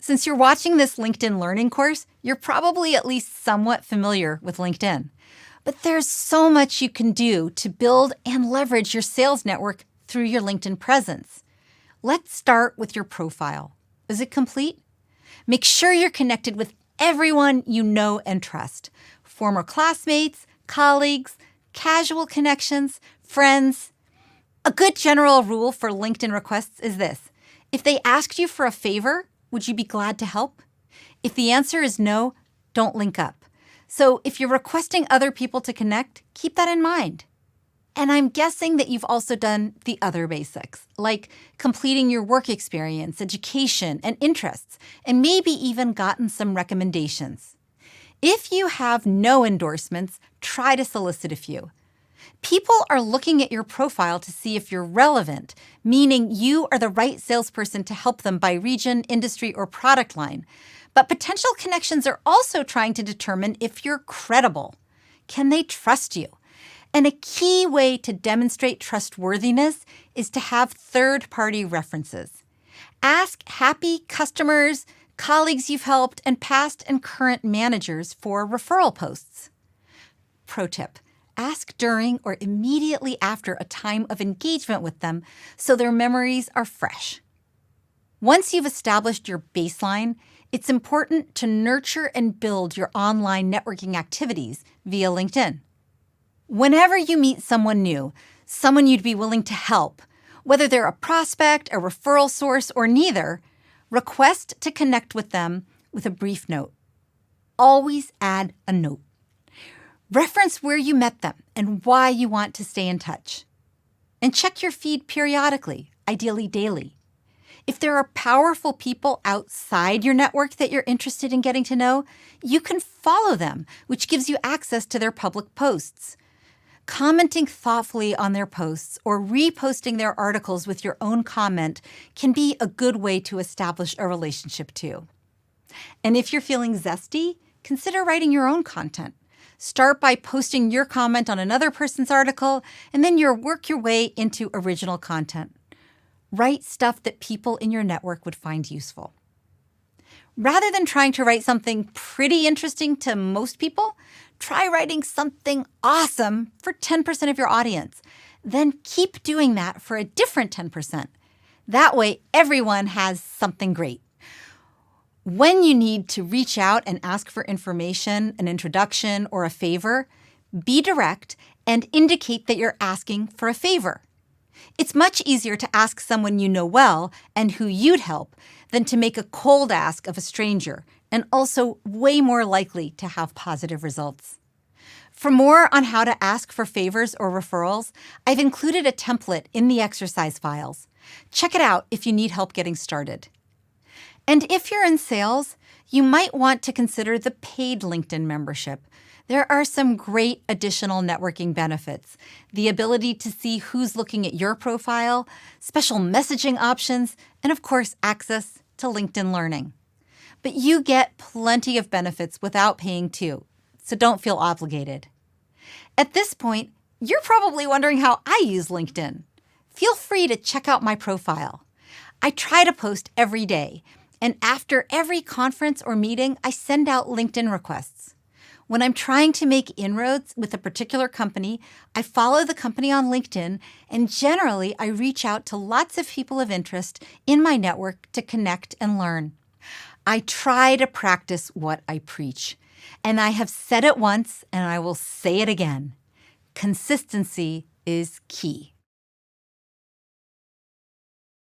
Since you're watching this LinkedIn Learning course, you're probably at least somewhat familiar with LinkedIn. But there's so much you can do to build and leverage your sales network through your LinkedIn presence. Let's start with your profile. Is it complete? Make sure you're connected with everyone you know and trust. Former classmates, colleagues, casual connections, friends. A good general rule for LinkedIn requests is this. If they asked you for a favor, would you be glad to help? If the answer is no, don't link up. So if you're requesting other people to connect, keep that in mind. And I'm guessing that you've also done the other basics, like completing your work experience, education, and interests, and maybe even gotten some recommendations. If you have no endorsements, try to solicit a few. People are looking at your profile to see if you're relevant, meaning you are the right salesperson to help them by region, industry, or product line. But potential connections are also trying to determine if you're credible. Can they trust you? And a key way to demonstrate trustworthiness is to have third-party references. Ask happy customers, colleagues you've helped, and past and current managers for referral posts. Pro tip, ask during or immediately after a time of engagement with them so their memories are fresh. Once you've established your baseline, it's important to nurture and build your online networking activities via LinkedIn. Whenever you meet someone new, someone you'd be willing to help, whether they're a prospect, a referral source, or neither, request to connect with them with a brief note. Always add a note. Reference where you met them and why you want to stay in touch. And check your feed periodically, ideally daily. If there are powerful people outside your network that you're interested in getting to know, you can follow them, which gives you access to their public posts. Commenting thoughtfully on their posts or reposting their articles with your own comment can be a good way to establish a relationship too. And if you're feeling zesty, consider writing your own content. Start by posting your comment on another person's article, and then work your way into original content. Write stuff that people in your network would find useful. Rather than trying to write something pretty interesting to most people, try writing something awesome for 10% of your audience. Then keep doing that for a different 10%. That way, everyone has something great. When you need to reach out and ask for information, an introduction, or a favor, be direct and indicate that you're asking for a favor. It's much easier to ask someone you know well and who you'd help than to make a cold ask of a stranger, and also way more likely to have positive results. For more on how to ask for favors or referrals, I've included a template in the exercise files. Check it out if you need help getting started. And if you're in sales, you might want to consider the paid LinkedIn membership. There are some great additional networking benefits. The ability to see who's looking at your profile, special messaging options, and of course, access to LinkedIn Learning. But you get plenty of benefits without paying too, so don't feel obligated. At this point, you're probably wondering how I use LinkedIn. Feel free to check out my profile. I try to post every day, and after every conference or meeting, I send out LinkedIn requests. When I'm trying to make inroads with a particular company, I follow the company on LinkedIn, and generally I reach out to lots of people of interest in my network to connect and learn. I try to practice what I preach, and I have said it once and I will say it again. Consistency is key.